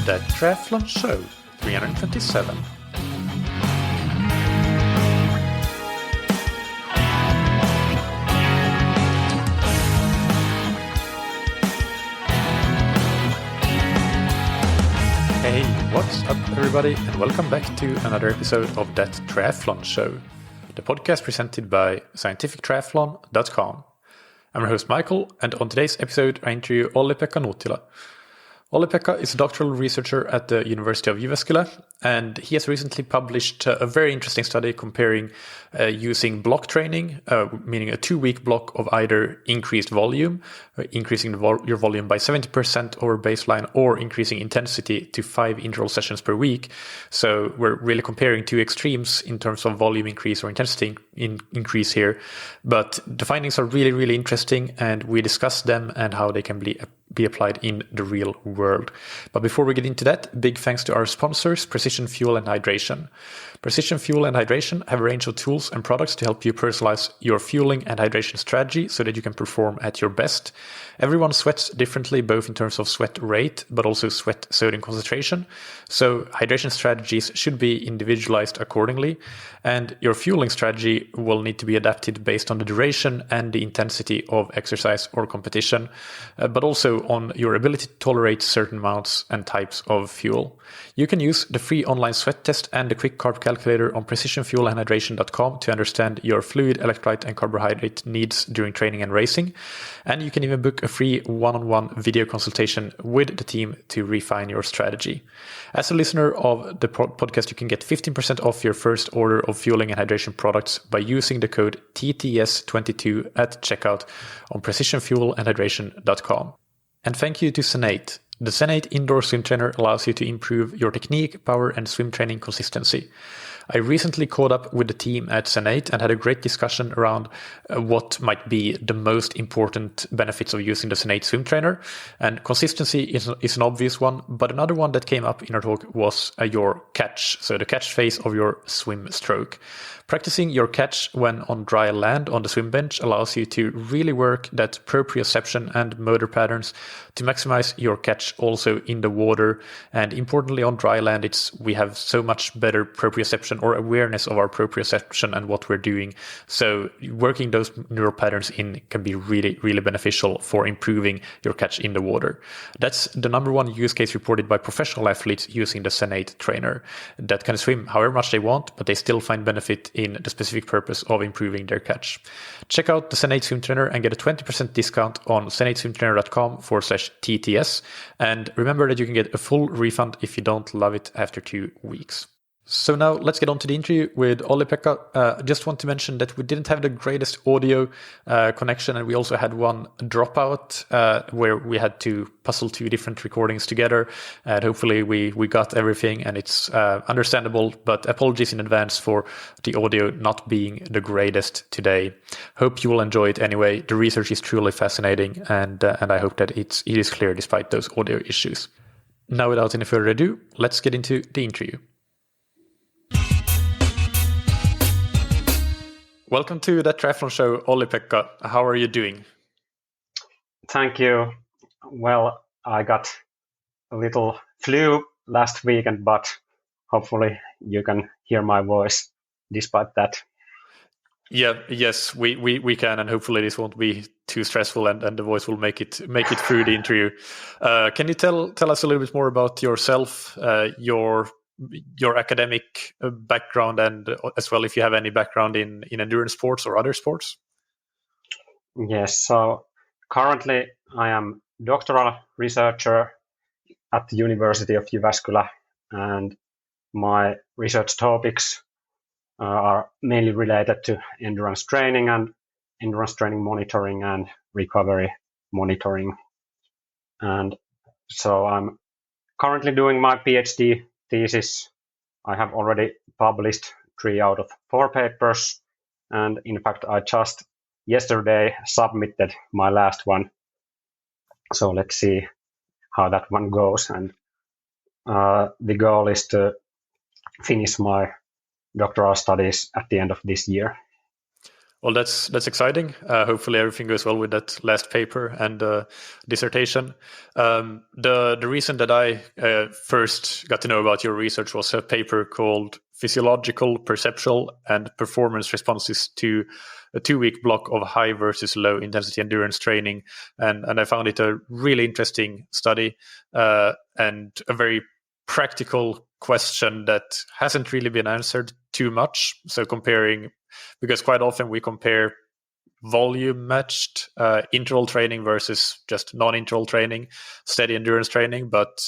the Triathlon Show 327. Hey, what's up everybody, and welcome back to another episode of That Triathlon Show, the podcast presented by scientifictriathlon.com. I'm your host Michael, and on today's episode I interview Olli-Pekka Nuuttila. Olli-Pekka is a doctoral researcher at the University of Jyväskylä, and he has recently published a very interesting study comparing using block training, meaning a 2-week block of either increased volume, increasing your volume by 70% over baseline, or increasing intensity to 5 interval sessions per week. So we're really comparing two extremes in terms of volume increase or intensity increase here. But the findings are really, really interesting, and we discuss them and how they can be applied in the real world. But before we get into that, big thanks to our sponsors, Precision Fuel and Hydration. Precision Fuel and Hydration have a range of tools and products to help you personalize your fueling and hydration strategy so that you can perform at your best. Everyone sweats differently, both in terms of sweat rate, but also sweat sodium concentration. So hydration strategies should be individualized accordingly, and your fueling strategy will need to be adapted based on the duration and the intensity of exercise or competition, but also on your ability to tolerate certain amounts and types of fuel. You can use the free online sweat test and the quick carb calculator on precisionfuelandhydration.com to understand your fluid, electrolyte, and carbohydrate needs during training and racing. And you can even book a free one-on-one video consultation with the team to refine your strategy. As a listener of the podcast, you can get 15% off your first order of fueling and hydration products by using the code TTS22 at checkout on precisionfuelandhydration.com. And thank you to Senate. The Senate indoor swim trainer allows you to improve your technique, power, and swim training consistency. I recently caught up with the team at Senate and had a great discussion around what might be the most important benefits of using the Senate swim trainer. And consistency is an obvious one, but another one that came up in our talk was your catch, so the catch phase of your swim stroke. Practicing your catch when on dry land on the swim bench allows you to really work that proprioception and motor patterns to maximize your catch also in the water. And importantly, on dry land, we have so much better proprioception or awareness of our proprioception and what we're doing. So working those neural patterns in can be really, really beneficial for improving your catch in the water. That's the number one use case reported by professional athletes using the Senate trainer that can swim however much they want, but they still find benefit in the specific purpose of improving their catch. Check out the Senate Swim Trainer and get a 20% discount on senateswimtrainer.com/TTS. And remember that you can get a full refund if you don't love it after 2 weeks. So now let's get on to the interview with Olli-Pekka. Just want to mention that we didn't have the greatest audio connection, and we also had one dropout where we had to puzzle 2 different recordings together. And hopefully we got everything, and it's understandable, but apologies in advance for the audio not being the greatest today. Hope you will enjoy it anyway. The research is truly fascinating, and I hope that it is clear despite those audio issues. Now, without any further ado, let's get into the interview. Welcome to the Triathlon Show, Olli-Pekka. How are you doing? Thank you. Well, I got a little flu last weekend, but hopefully you can hear my voice despite that. Yeah, yes, we can, and hopefully this won't be too stressful, and the voice will make it through the interview. Can you tell us a little bit more about yourself, your academic background, and as well if you have any background in endurance sports or other sports? Yes, so currently I am doctoral researcher at the University of Jyväskylä, and my research topics are mainly related to endurance training and endurance training monitoring and recovery monitoring. And so I'm currently doing my PhD thesis. I have already published 3 out of 4 papers, and in fact I just yesterday submitted my last one. So let's see how that one goes, and the goal is to finish my doctoral studies at the end of this year. Well, that's exciting. Hopefully everything goes well with that last paper and dissertation. The reason that I first got to know about your research was a paper called Physiological, Perceptual, and Performance Responses to a 2-week block of high versus low intensity endurance training. And I found it a really interesting study and a very practical question that hasn't really been answered too much. So because quite often we compare volume matched interval training versus just non-interval training, steady endurance training, but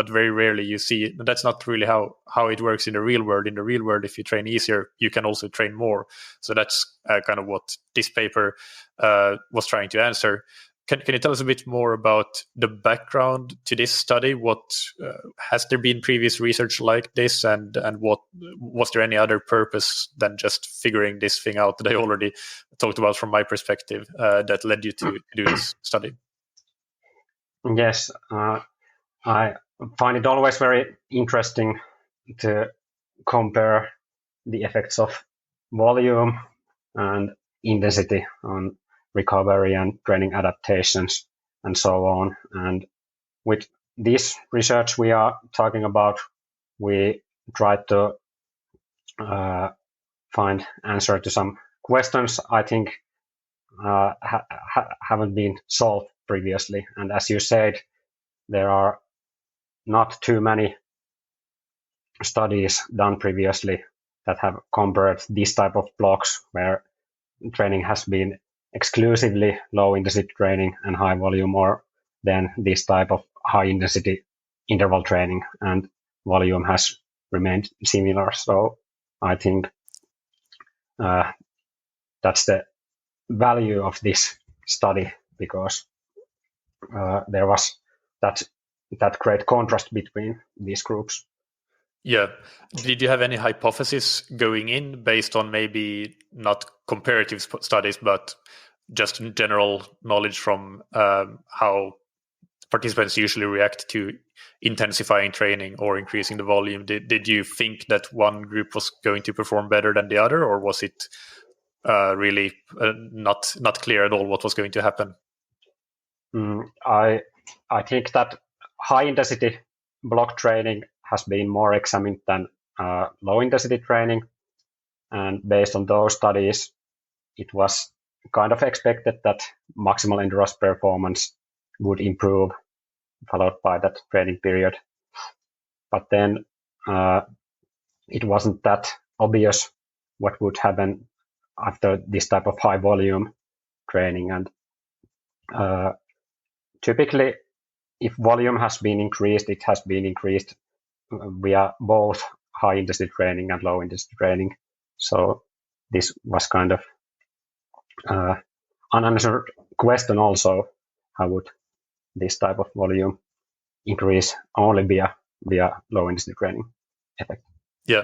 very rarely you see that's not really how it works in the real world. In the real world, if you train easier, you can also train more. So that's kind of what this paper was trying to answer. Can you tell us a bit more about the background to this study? What has there been previous research like this, and what was there any other purpose than just figuring this thing out that I already talked about from my perspective that led you to do this study? Yes, I find it always very interesting to compare the effects of volume and intensity on recovery and training adaptations and so on. And with this research we are talking about, we tried to find answer to some questions I think haven't been solved previously. And as you said, there are not too many studies done previously that have compared this type of blocks where training has been exclusively low intensity training and high volume, or then this type of high intensity interval training and volume has remained similar. So I think that's the value of this study, because there was that great contrast between these groups. Yeah. Did you have any hypothesis going in based on maybe not comparative studies, but just general knowledge from how participants usually react to intensifying training or increasing the volume? Did you think that one group was going to perform better than the other, or was it really not clear at all what was going to happen? I think that high intensity block training has been more examined than low intensity training, and based on those studies it was kind of expected that maximal endurance performance would improve followed by that training period. But then it wasn't that obvious what would happen after this type of high volume training. And typically, if volume has been increased, it has been increased via both high intensity training and low intensity training. So this was kind of unanswered question also, how would this type of volume increase only via low intensity training effect? Yeah.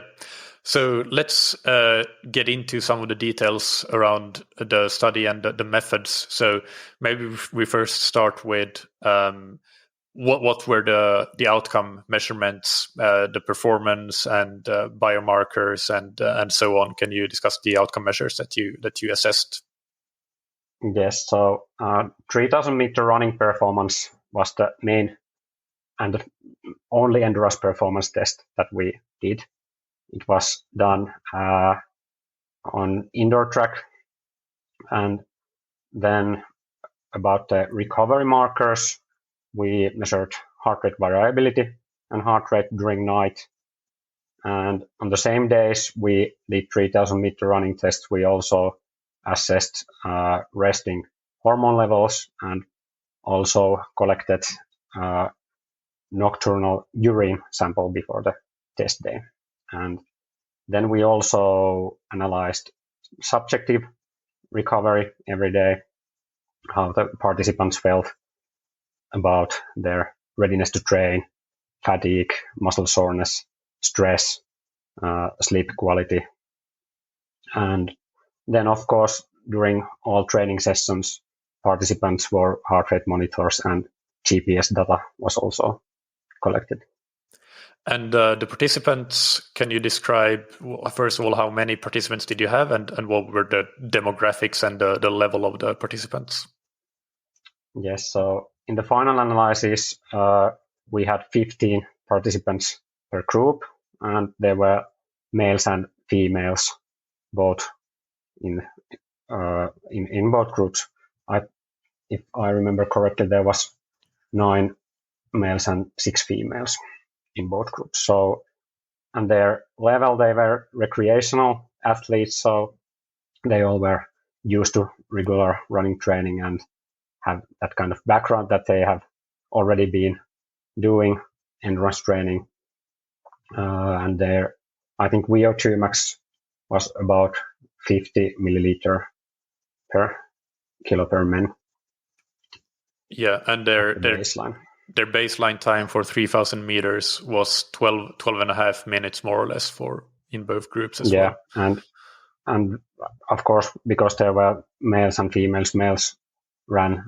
So let's get into some of the details around the study and the methods. So maybe we first start with what were the outcome measurements, the performance and biomarkers and so on. Can you discuss the outcome measures that you assessed? Yes. So 3,000 meter running performance was the main and the only endurance performance test that we did. It was done on indoor track. And then about the recovery markers, we measured heart rate variability and heart rate during night. And on the same days we did 3,000 meter running tests, we also assessed resting hormone levels and also collected nocturnal urine sample before the test day. And then we also analyzed subjective recovery every day, how the participants felt about their readiness to train, fatigue, muscle soreness, stress, sleep quality. And then, of course, during all training sessions, participants wore heart rate monitors and GPS data was also collected. And the participants, can you describe, first of all, how many participants did you have, and what were the demographics and the level of the participants? Yes, so in the final analysis, we had 15 participants per group, and there were males and females both in both groups. If I remember correctly, there was 9 males and 6 females in both groups. So, and their level, they were recreational athletes, so they all were used to regular running training and have that kind of background that they have already been doing endurance training. And their, I think VO2 max was about 50 milliliter per kilo per min. Yeah, and their baseline time for 3,000 meters was 12 and a half minutes, more or less, in both groups as well. Yeah, and of course, because there were males and females, males ran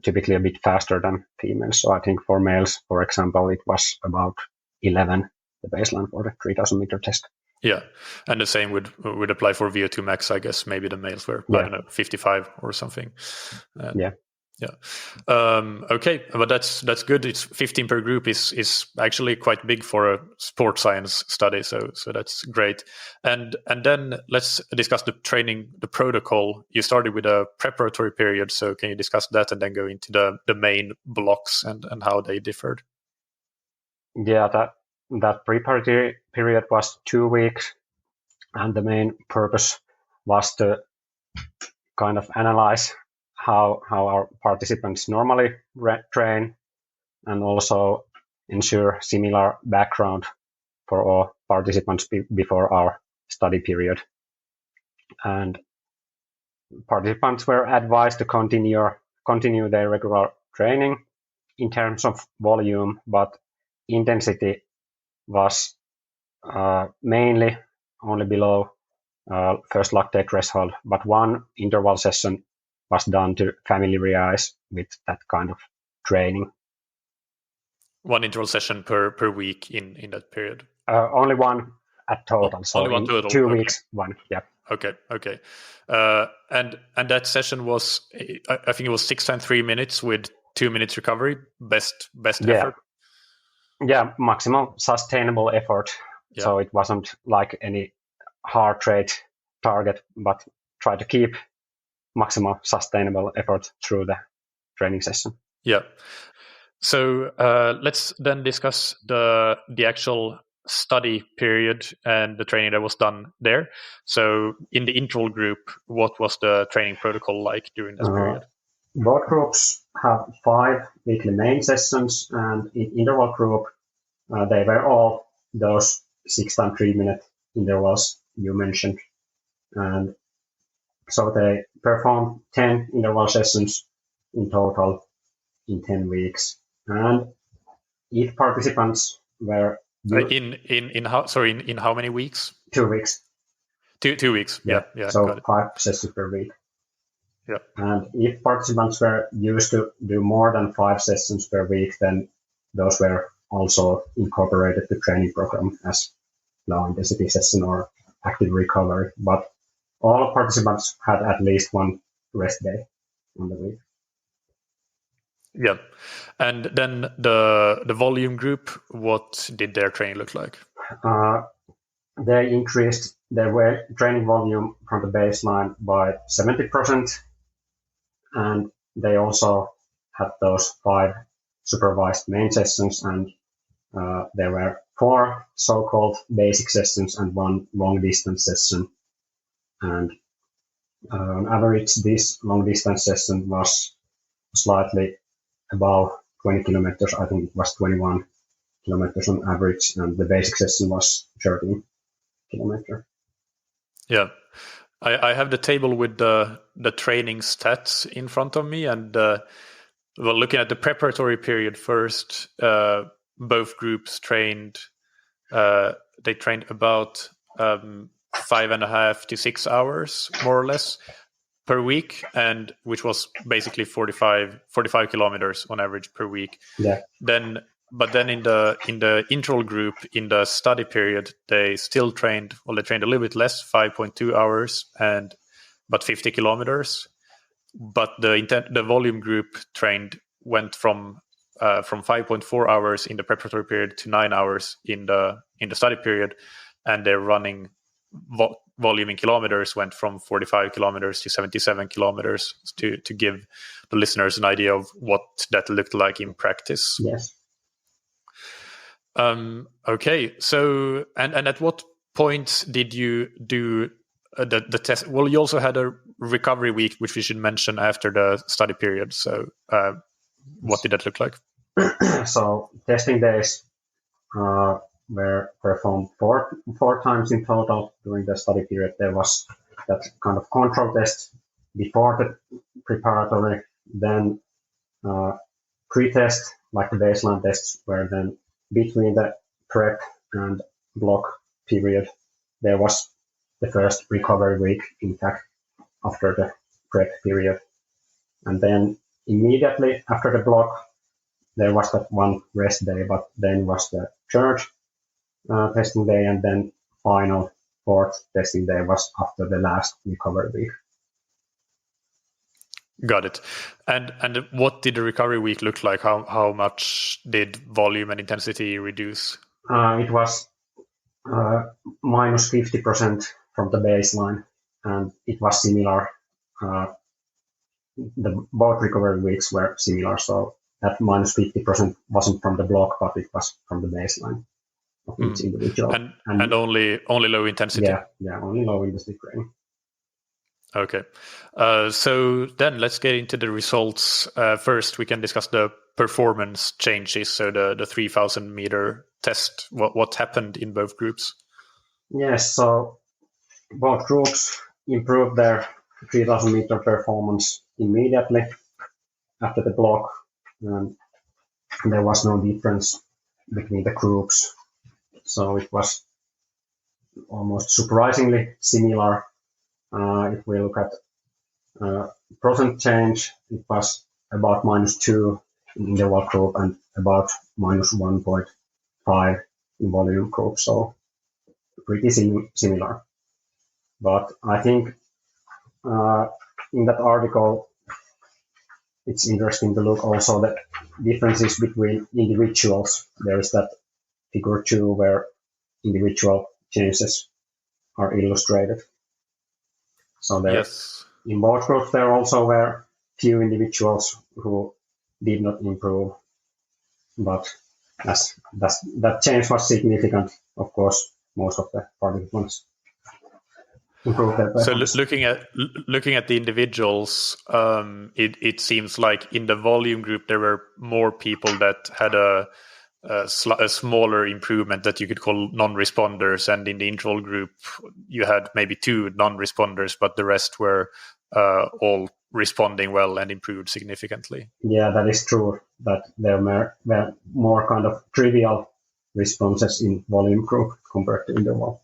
typically a bit faster than females. So I think for males, for example, it was about 11, the baseline for the 3,000 meter test. Yeah, and the same would apply for VO2 max. I guess maybe the males were, I don't know, 55 or something. Yeah. Okay, but that's good. It's 15 per group is actually quite big for a sports science study. So that's great. And then let's discuss the training, the protocol. You started with a preparatory period. So can you discuss that and then go into the main blocks and how they differed? Yeah, that preparatory period was 2 weeks, and the main purpose was to kind of analyze how our participants normally train, and also ensure similar background for all participants before our study period. And participants were advised to continue their regular training in terms of volume, but intensity was mainly only below first lactate threshold, but one interval session was done to familiarize with that kind of training. One interval session per week in that period? Only one at total. So only one total. 2 weeks, one. Yeah. Okay. And that session was, I think it was 6 times 3 minutes with 2 minutes recovery. Best effort. Yeah, maximum sustainable effort. Yeah. So it wasn't like any heart rate target, but try to keep maximum sustainable effort through the training session. Yeah. So let's then discuss the actual study period and the training that was done there. So in the interval group, what was the training protocol like during this period? Both groups have 5 weekly main sessions, and in interval group, they were all those 6 times 3 minute intervals you mentioned. And so they performed 10 interval sessions in total in 10 weeks. And if participants were in how many weeks? 2 weeks. 2 weeks. Yeah. So 5 sessions per week. Yeah. And if participants were used to do more than 5 sessions per week, then those were also incorporated to training program as low intensity session or active recovery. But all participants had at least one rest day on the week. Yeah. And then the volume group, what did their training look like? They increased their training volume from the baseline by 70%. And they also had those 5 supervised main sessions, and there were 4 so-called basic sessions and 1 long distance session. And on average, this long distance session was slightly above 20 kilometers. I think it was 21 kilometers on average, and the basic session was 13 kilometers. Yeah. I have the table with the training stats in front of me, and looking at the preparatory period first, both groups trained. They trained about 5.5 to 6 hours, more or less, per week, and which was basically 45 kilometers on average per week. Yeah. Then but then in the interval group in the study period, they still trained. Well, they trained a little bit less, 5.2 hours, but 50 kilometers. But the volume group went from 5.4 hours in the preparatory period to 9 hours in the study period, and their running volume in kilometers went from 45 kilometers to 77 kilometers to give the listeners an idea of what that looked like in practice. Yes. Okay. So, and at what point did you do the test? Well, you also had a recovery week, which we should mention after the study period. So, what did that look like? So, testing days were performed four times in total during the study period. There was that kind of control test before the preparatory, then pre-test, like the baseline tests, where then between the prep and block period, there was the first recovery week, in fact, after the prep period. And then immediately after the block, there was that one rest day, but then was the third testing day, and then final fourth testing day was after the last recovery week. Got it. And what did the recovery week look like? How much did volume and intensity reduce? It was minus 50% from the baseline, and it was similar. Both recovery weeks were similar, so that minus 50% wasn't from the block, but it was from the baseline of each individual. And only low intensity? Yeah, only low intensity training. Okay. So then let's get into the results. First, we can discuss the performance changes. So the 3,000 meter test, what happened in both groups? Yes, so both groups improved their 3,000 meter performance immediately after the block. And there was no difference between the groups. So it was almost surprisingly similar. If we look at percent change, it was about -2 in interval group and about -1.5 in volume group, so pretty similar. But I think in that article, it's interesting to look also the differences between individuals. There is that figure 2 where individual changes are illustrated. So there, yes. In both groups, there also were few individuals who did not improve, but that change was significant. Of course, most of the participants improved their performance. So looking at the individuals, it seems like in the volume group there were more people that had a smaller improvement that you could call non-responders, and in the interval group you had maybe 2 non-responders, but the rest were all responding well and improved significantly. Yeah, that is true, that there were more kind of trivial responses in volume group compared to interval.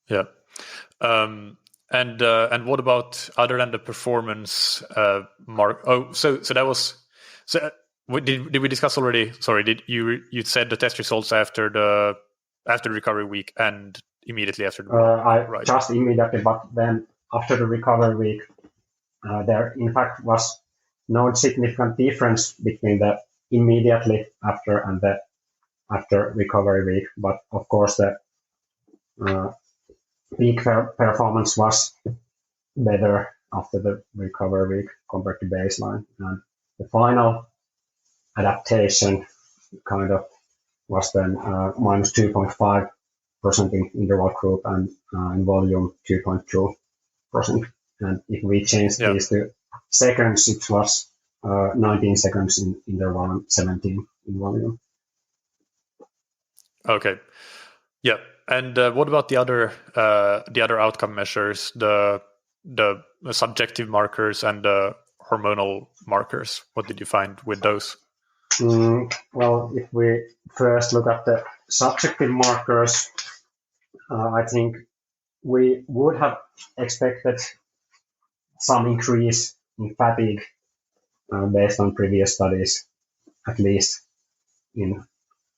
Yeah. And what about other than the performance mark? Oh, so that was so. Did we discuss already? Sorry, did you said the test results after the recovery week and immediately after the right? Just immediately, but then after the recovery week, there in fact was no significant difference between the immediately after and the after recovery week. But of course, the peak performance was better after the recovery week compared to baseline, and the final adaptation kind of was then -2.5% in interval group and in volume 2.2%. And if we change these to seconds, it was 19 seconds in interval and 17 in volume. Okay. Yeah. And what about the other outcome measures, the subjective markers and the hormonal markers? What did you find with those? Well, if we first look at the subjective markers, I think we would have expected some increase in fatigue based on previous studies, at least. in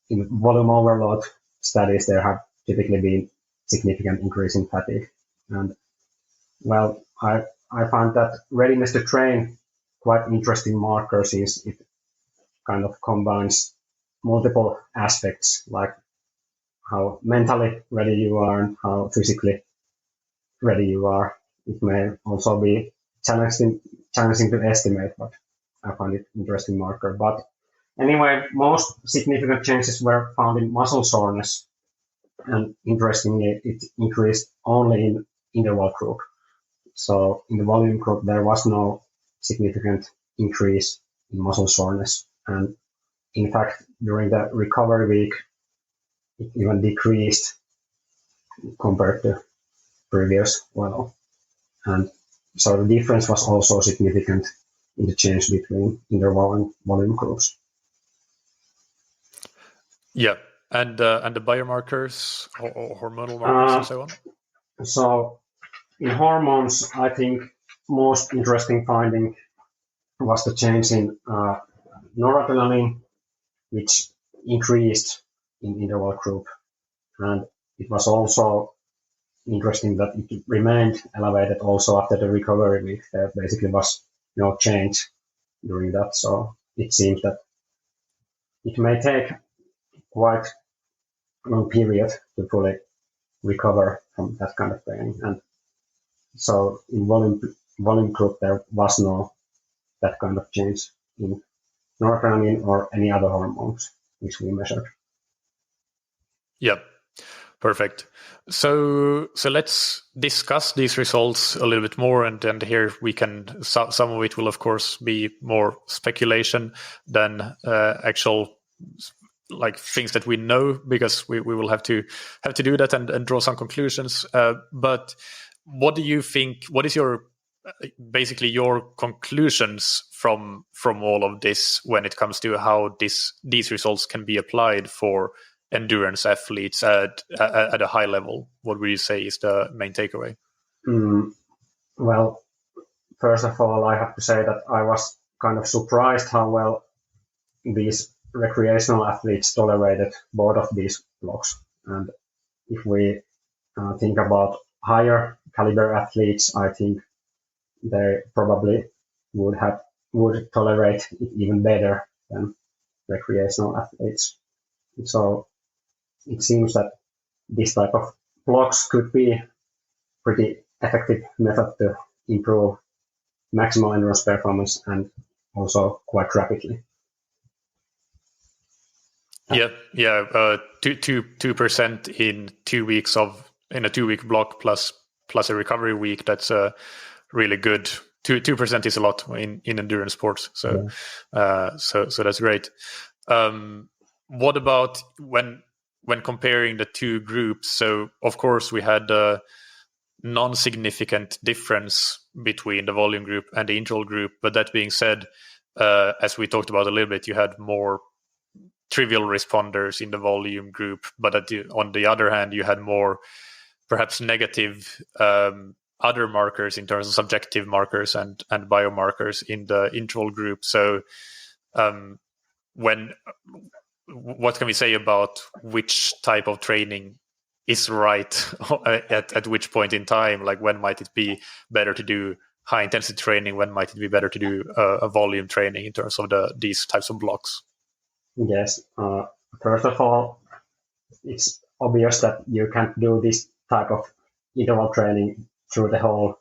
volume overload studies, there have typically been significant increase in fatigue. And well, I find that readiness to train quite interesting marker, since it kind of combines multiple aspects, like how mentally ready you are and how physically ready you are. It may also be challenging to estimate, but I find it interesting marker. But anyway, most significant changes were found in muscle soreness, and interestingly, it increased only in interval group. So in the volume group, there was no significant increase in muscle soreness. And in fact, during the recovery week, it even decreased compared to previous level. And so the difference was also significant in the change between interval and volume groups. Yeah, and the biomarkers or hormonal markers and so on? So in hormones, I think most interesting finding was the change in noradrenaline, which increased in interval group. And it was also interesting that it remained elevated also after the recovery week. There basically was no change during that. So it seems that it may take quite a long period to fully recover from that kind of training. And so in volume group, there was no that kind of change in noradrenaline or any other hormones which we measured. Yeah, perfect. So let's discuss these results a little bit more, and here we can. Some of it will, of course, be more speculation than actual like things that we know, because we will have to do that and draw some conclusions. But what do you think? What is your basically your conclusions from all of this when it comes to how these results can be applied for endurance athletes at a high level? What would you say is the main takeaway? Well, first of all, I have to say that I was kind of surprised how well these recreational athletes tolerated both of these blocks. And if we think about higher caliber athletes, I think they probably would tolerate it even better than recreational athletes. So it seems that this type of blocks could be pretty effective method to improve maximal endurance performance, and also quite rapidly. Yeah. 2% in 2 weeks in a 2-week block plus a recovery week. That's really good. 2% is a lot in endurance sports. So so that's great. What about when comparing the two groups? So of course we had a non-significant difference between the volume group and the interval group. But that being said, as we talked about a little bit, you had more trivial responders in the volume group, but on the other hand, you had more perhaps negative other markers in terms of subjective markers and biomarkers in the interval group. So what can we say about which type of training is right at which point in time? Like, when might it be better to do high intensity training? When might it be better to do a volume training in terms of these types of blocks? Yes. First of all, it's obvious that you can't do this type of interval training through the whole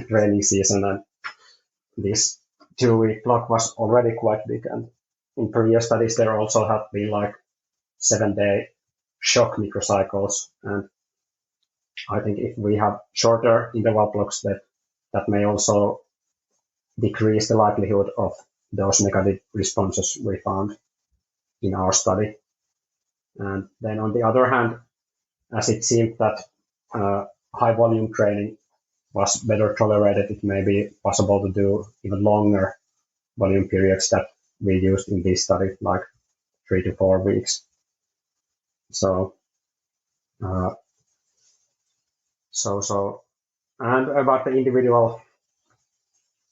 training season. And this 2-week block was already quite big. And in previous studies, there also have been like 7-day shock microcycles. And I think if we have shorter interval blocks, that may also decrease the likelihood of those negative responses we found in our study. And then on the other hand, as it seemed that high volume training was better tolerated, it may be possible to do even longer volume periods that we used in this study, like 3 to 4 weeks. So and about the individual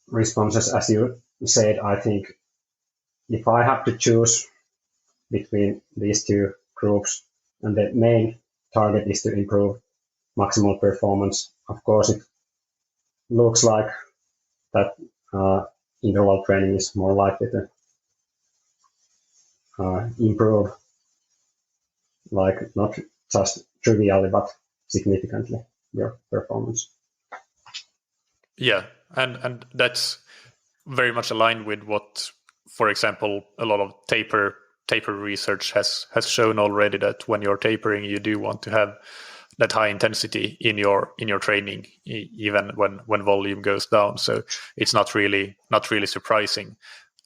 responses, as you said, I think if I have to choose between these two groups, and the main target is to improve maximal performance. Of course, it looks like that interval training is more likely to improve, like not just trivially, but significantly your performance. Yeah, and that's very much aligned with what, for example, a lot of taper research has shown already, that when you're tapering, you do want to have that high intensity in your training, even when volume goes down. So it's not really surprising.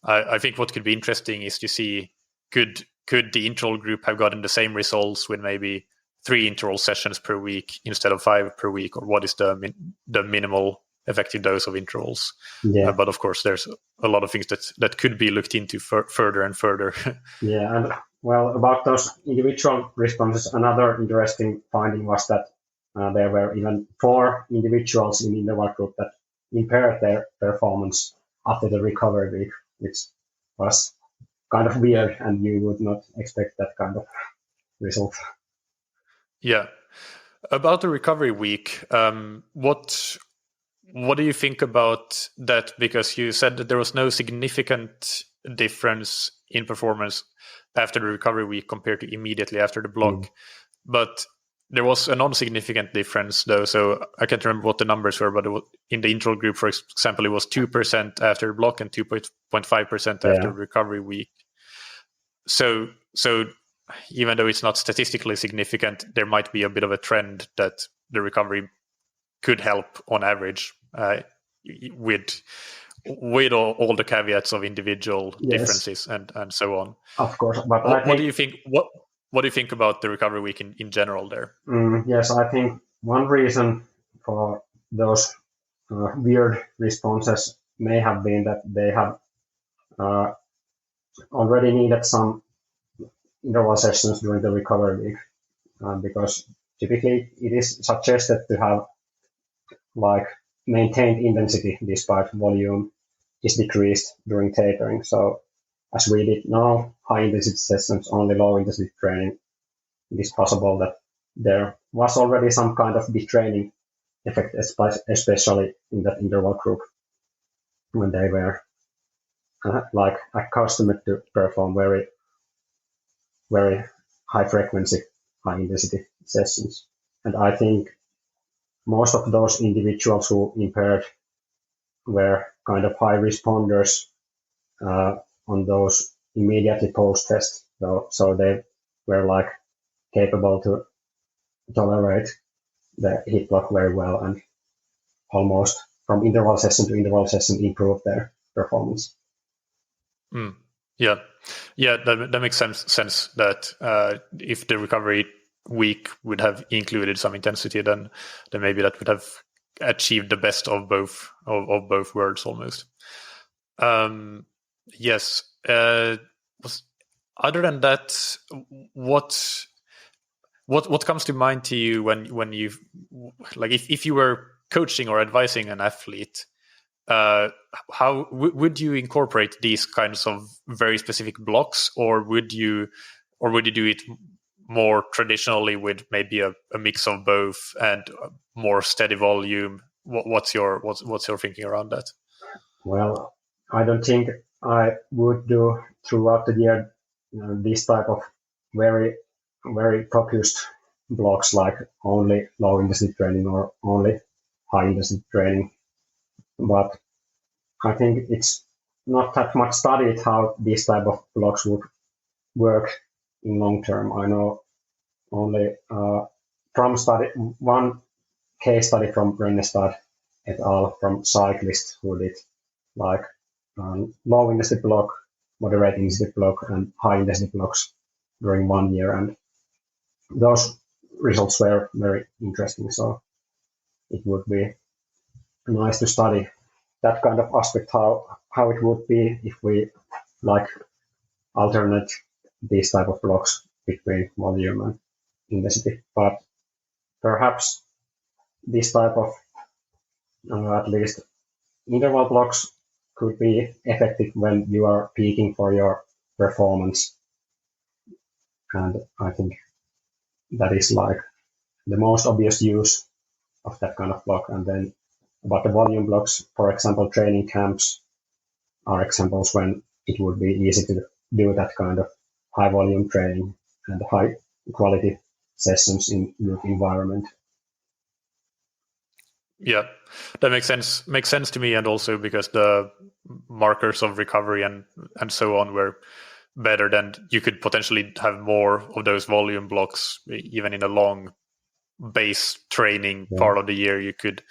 I think what could be interesting is to see could the interval group have gotten the same results with maybe 3 interval sessions per week instead of 5 per week, or what is the minimal effective dose of intervals? Yeah. But of course, there's a lot of things that could be looked into further and further. Yeah, and well, about those individual responses, another interesting finding was that there were even 4 individuals in the interval group that impaired their performance after the recovery week, which was kind of weird, and you would not expect that kind of result. Yeah. About the recovery week, what do you think about that? Because you said that there was no significant difference in performance after the recovery week compared to immediately after the block. But there was a non-significant difference, though. So I can't remember what the numbers were, but in the interval group, for example, it was 2% after the block and 2.5% after the recovery week. So even though it's not statistically significant, there might be a bit of a trend that the recovery could help on average, with all the caveats of individual differences and so on. Of course, but what do you think? What do you think about the recovery week in general there? Yes, I think one reason for those weird responses may have been that they have already needed some interval sessions during the recovery week, because typically it is suggested to have like maintained intensity despite volume is decreased during tapering. So as we did now, high intensity sessions, only low intensity training, it is possible that there was already some kind of detraining effect, especially in that interval group, when they were like accustomed to perform very, very high frequency, high intensity sessions. And I think most of those individuals who impaired were kind of high responders on those immediately post-test. So they were like capable to tolerate the heat block very well, and almost from interval session to interval session improve their performance. Yeah, that makes sense that if the recovery week would have included some intensity, then maybe that would have achieved the best of both worlds almost. Yes. Other than that, what comes to mind to you when you, like, if you were coaching or advising an athlete, how would you incorporate these kinds of very specific blocks, or would you do it more traditionally with maybe a mix of both and more steady volume? What's your thinking around that? Well, I don't think I would do throughout the year this type of very, very focused blocks, like only low intensity training or only high intensity training. But I think it's not that much studied how these type of blocks would work in long term. I know only from one case study from Rennestad et al. From cyclists who did like low intensity block, moderate intensity block, and high intensity blocks during 1 year, and those results were very interesting. So it would be nice to study that kind of aspect, how it would be if we like alternate these type of blocks between volume and intensity. But perhaps this type of at least interval blocks could be effective when you are peaking for your performance. And I think that is like the most obvious use of that kind of block. And then about the volume blocks, for example, training camps are examples when it would be easy to do that kind of high volume training and high quality sessions in group environment. Yeah, that makes sense. Makes sense to me, and also because the markers of recovery and so on were better, then you could potentially have more of those volume blocks even in a long base training part of the year. You could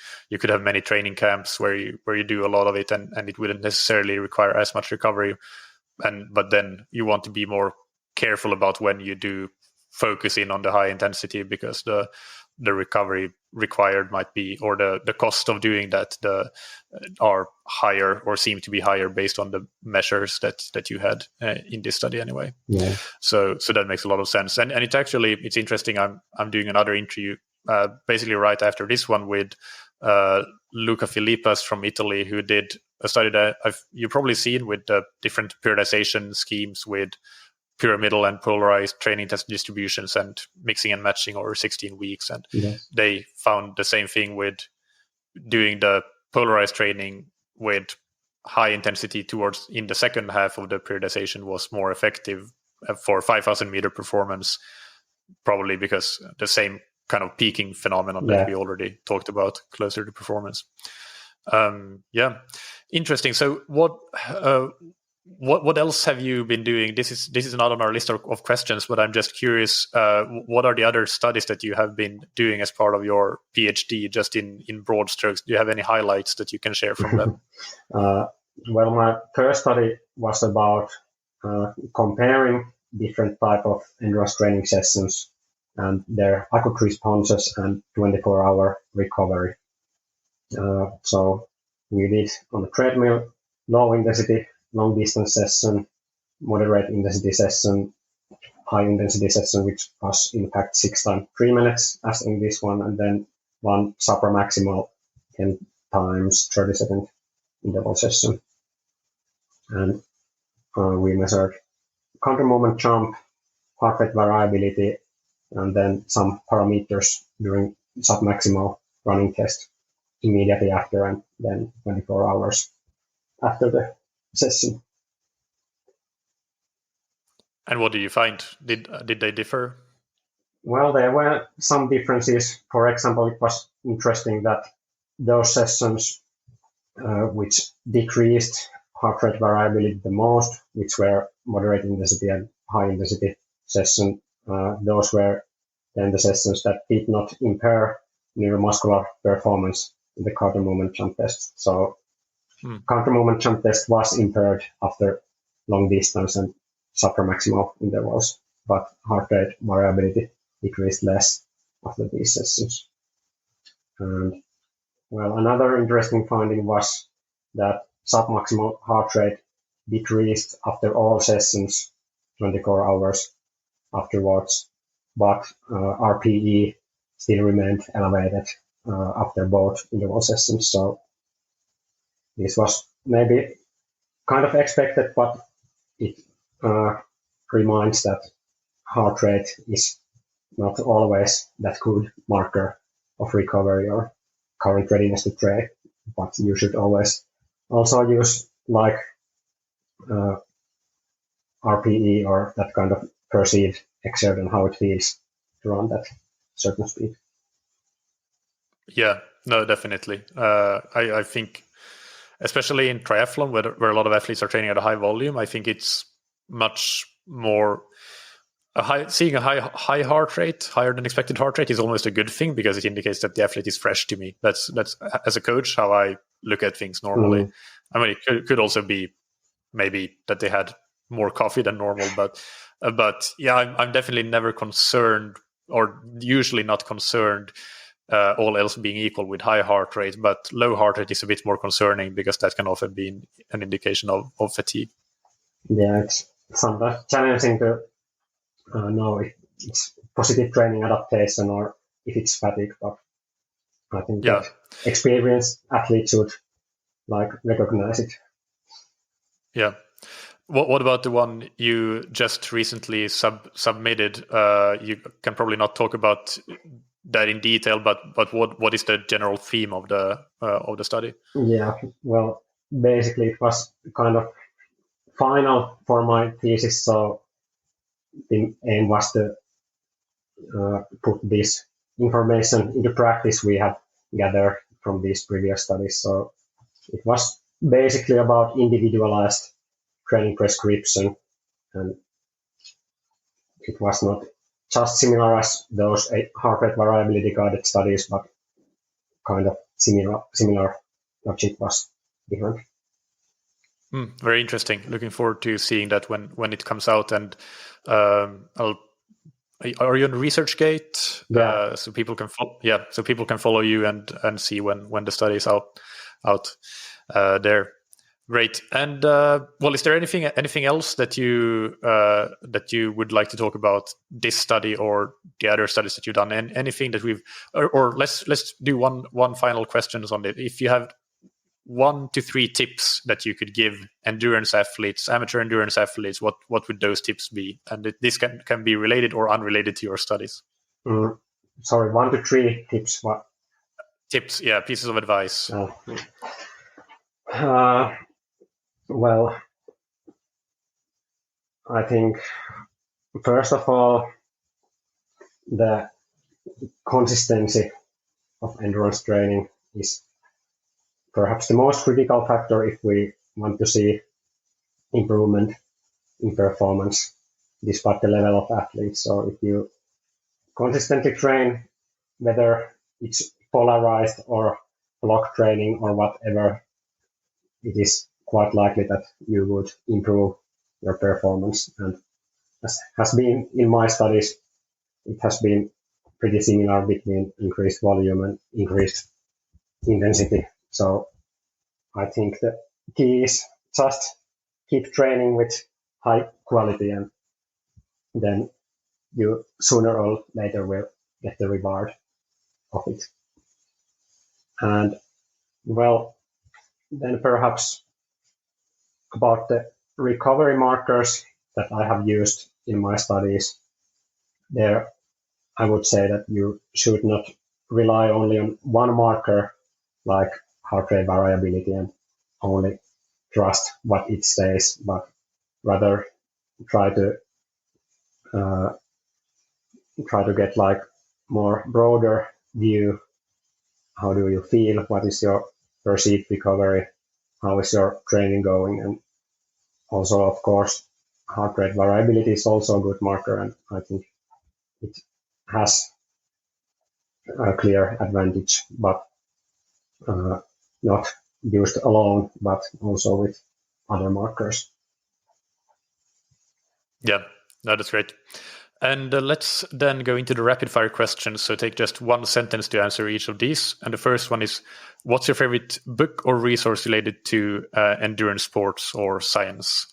have many training camps where you do a lot of it, and it wouldn't necessarily require as much recovery. But then you want to be more careful about when you do focus in on the high intensity, because the recovery required might be, or the cost of doing that are higher, or seem to be higher based on the measures that you had in this study anyway. Yeah. So that makes a lot of sense. And it's interesting. I'm doing another interview basically right after this one with Luca Filippas from Italy, who did a study that you've probably seen with the different periodization schemes with pyramidal and polarized training test distributions and mixing and matching over 16 weeks. And they found the same thing with doing the polarized training with high intensity towards in the second half of the periodization was more effective for 5,000 meter performance, probably because the same kind of peaking phenomenon that we already talked about closer to performance. Interesting. So what else have you been doing? This is not on our list of questions, but I'm just curious, what are the other studies that you have been doing as part of your PhD, just in broad strokes? Do you have any highlights that you can share from them? Well, my first study was about comparing different type of endurance training sessions and their acute responses and 24-hour recovery. So we did on the treadmill, low intensity, long distance session, moderate intensity session, high intensity session, which was in fact 6 times 3 minutes as in this one, and then one supramaximal 10 times 30-second interval session. And we measured counter movement jump, heart rate variability, and then some parameters during submaximal running test immediately after, and then 24 hours after the session. And what do you find? Did they differ? Well, there were some differences. For example, it was interesting that those sessions which decreased heart rate variability the most, which were moderate intensity and high intensity session, those were then the sessions that did not impair neuromuscular performance in the counter movement jump test. So counter movement jump test was impaired after long distance and supramaximal intervals, but heart rate variability decreased less after these sessions. And well, another interesting finding was that submaximal heart rate decreased after all sessions 24 hours afterwards, but RPE still remained elevated after both interval sessions. So this was maybe kind of expected, but it reminds that heart rate is not always that good marker of recovery or current readiness to train, but you should always also use like RPE or that kind of perceived exert and how it feels to run that certain speed. Yeah, no, definitely. I think, especially in triathlon, where a lot of athletes are training at a high volume, I think it's much more seeing a high heart rate, higher than expected heart rate, is almost a good thing, because it indicates that the athlete is fresh to me. That's as a coach how I look at things normally. I mean, it could also be maybe that they had more coffee than normal, but yeah, I'm definitely never concerned, or usually not concerned, all else being equal, with high heart rate. But low heart rate is a bit more concerning, because that can often be an indication of fatigue. Yeah, it's sometimes challenging to know if it's positive training adaptation or if it's fatigue, but I think that experienced athletes should like recognize it. Yeah. What about the one you just recently submitted? You can probably not talk about that in detail, but what is the general theme of the study? Yeah, well, basically it was kind of final for my thesis, so the aim was to put this information into practice we have gathered from these previous studies. So it was basically about individualized training prescription, and it was not just similar as those heart rate variability guided studies, but kind of similar logic was different. Very interesting. Looking forward to seeing that when it comes out. And are you on ResearchGate? Yeah. So people can follow you and see when the study is out there. Great. And is there anything else that you would like to talk about this study or the other studies that you've done? And anything that or let's do one final question on it. If you have 1 to 3 tips that you could give amateur endurance athletes, what would those tips be? And this can be related or unrelated to your studies. Sorry, 1 to 3 tips. What? Tips, yeah, pieces of advice. Well, I think first of all, the consistency of endurance training is perhaps the most critical factor if we want to see improvement in performance despite the level of athletes. So if you consistently train, whether it's polarized or block training or whatever, it is quite likely that you would improve your performance. And as has been in my studies, it has been pretty similar between increased volume and increased intensity. So I think the key is just keep training with high quality, and then you sooner or later will get the reward of it. And well, then perhaps about the recovery markers that I have used in my studies, there I would say that you should not rely only on one marker like heart rate variability and only trust what it says, but rather try to get like more broader view. How do you feel? What is your perceived recovery? How is your training going? And also, of course, heart rate variability is also a good marker, and I think it has a clear advantage, but not used alone, but also with other markers. Yeah, that is great. And let's then go into the rapid fire questions. So take just one sentence to answer each of these. And the first one is, what's your favorite book or resource related to endurance sports or science?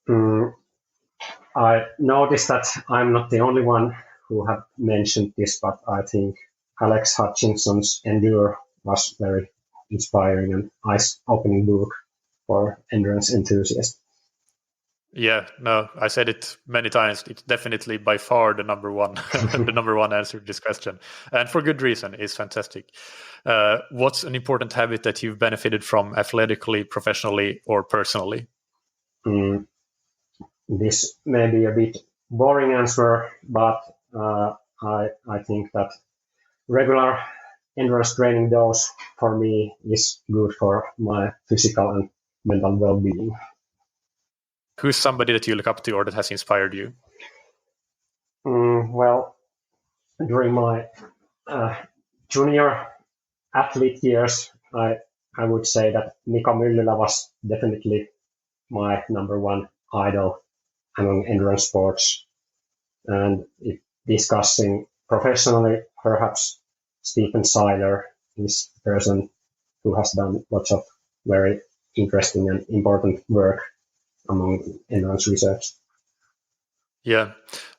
I noticed that I'm not the only one who have mentioned this, but I think Alex Hutchinson's Endure was very inspiring and eye-opening book for endurance enthusiasts. Yeah, no, I said it many times. It's definitely by far the number one, the number one answer to this question, and for good reason. It's fantastic. What's an important habit that you've benefited from athletically, professionally, or personally? This may be a bit boring answer, but I think that regular endurance training dose for me is good for my physical and mental well-being. Who's somebody that you look up to or that has inspired you? Well, during my junior athlete years, I would say that Mika Myllylä was definitely my number one idol among endurance sports. And if discussing professionally, perhaps Stephen Seiler is a person who has done lots of very interesting and important work among endurance research. Yeah,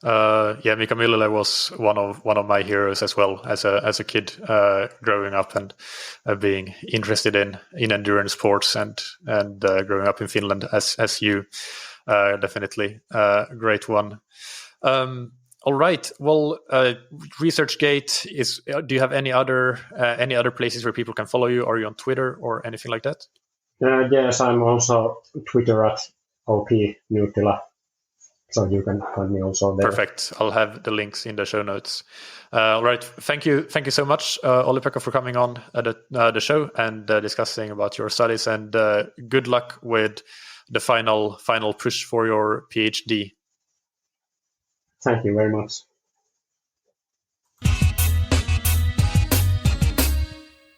Mika Myllylä was one of my heroes as well as a kid growing up and being interested in endurance sports and growing up in Finland as you. Definitely great one. All right. Well, ResearchGate is. Do you have any other places where people can follow you? Are you on Twitter or anything like that? Yes, I'm also Twitter at OP Nuuttila. So you can find me also there. Perfect. I'll have the links in the show notes. All right. Thank you so much, Olli-Pekka, for coming on the show and discussing about your studies. And good luck with the final push for your PhD. Thank you very much.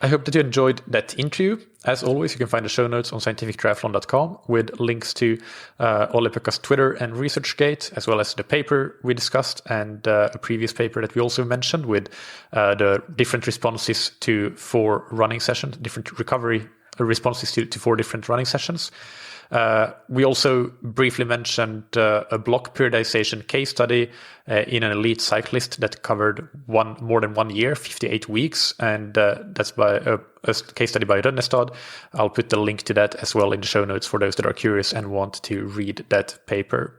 I hope that you enjoyed that interview. As always, you can find the show notes on scientifictriathlon.com with links to Olli-Pekka's Twitter and ResearchGate, as well as the paper we discussed and a previous paper that we also mentioned with the different responses to 4 running sessions, different recovery responses to 4 different running sessions. We also briefly mentioned a block periodization case study in an elite cyclist that covered more than 1 year, 58 weeks, and that's by a case study by Rönnestad. I'll put the link to that as well in the show notes for those that are curious and want to read that paper.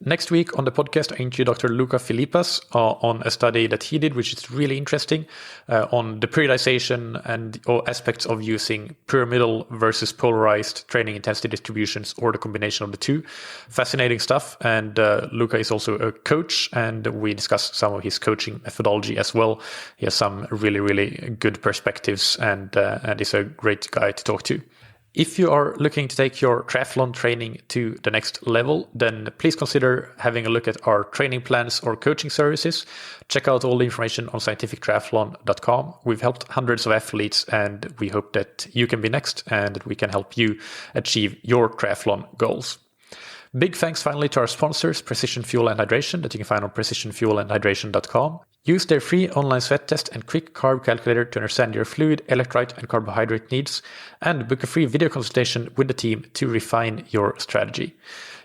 Next week on the podcast, I interview Dr. Luca Filipas on a study that he did, which is really interesting, on the periodization and aspects of using pyramidal versus polarized training intensity distributions or the combination of the two. Fascinating stuff. And Luca is also a coach, and we discuss some of his coaching methodology as well. He has some really, really good perspectives and is a great guy to talk to. If you are looking to take your triathlon training to the next level, then please consider having a look at our training plans or coaching services. Check out all the information on scientifictriathlon.com. We've helped hundreds of athletes, and we hope that you can be next and that we can help you achieve your triathlon goals. Big thanks finally to our sponsors, Precision Fuel and Hydration, that you can find on precisionfuelandhydration.com. Use their free online sweat test and quick carb calculator to understand your fluid, electrolyte, and carbohydrate needs, and book a free video consultation with the team to refine your strategy.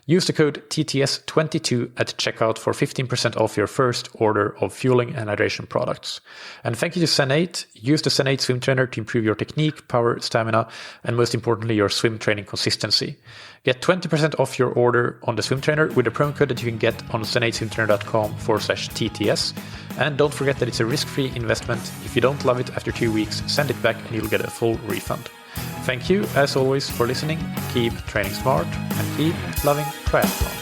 Use the code TTS22 at checkout for 15% off your first order of fueling and hydration products. And thank you to Zen8. Use the Zen8 swim trainer to improve your technique, power, stamina, and most importantly, your swim training consistency. Get 20% off your order on the swim trainer with a promo code that you can get on zen8swimtrainer.com/TTS. And don't forget that it's a risk-free investment. If you don't love it after 2 weeks, send it back and you'll get a full refund. Thank you, as always, for listening. Keep training smart and keep loving triathlon.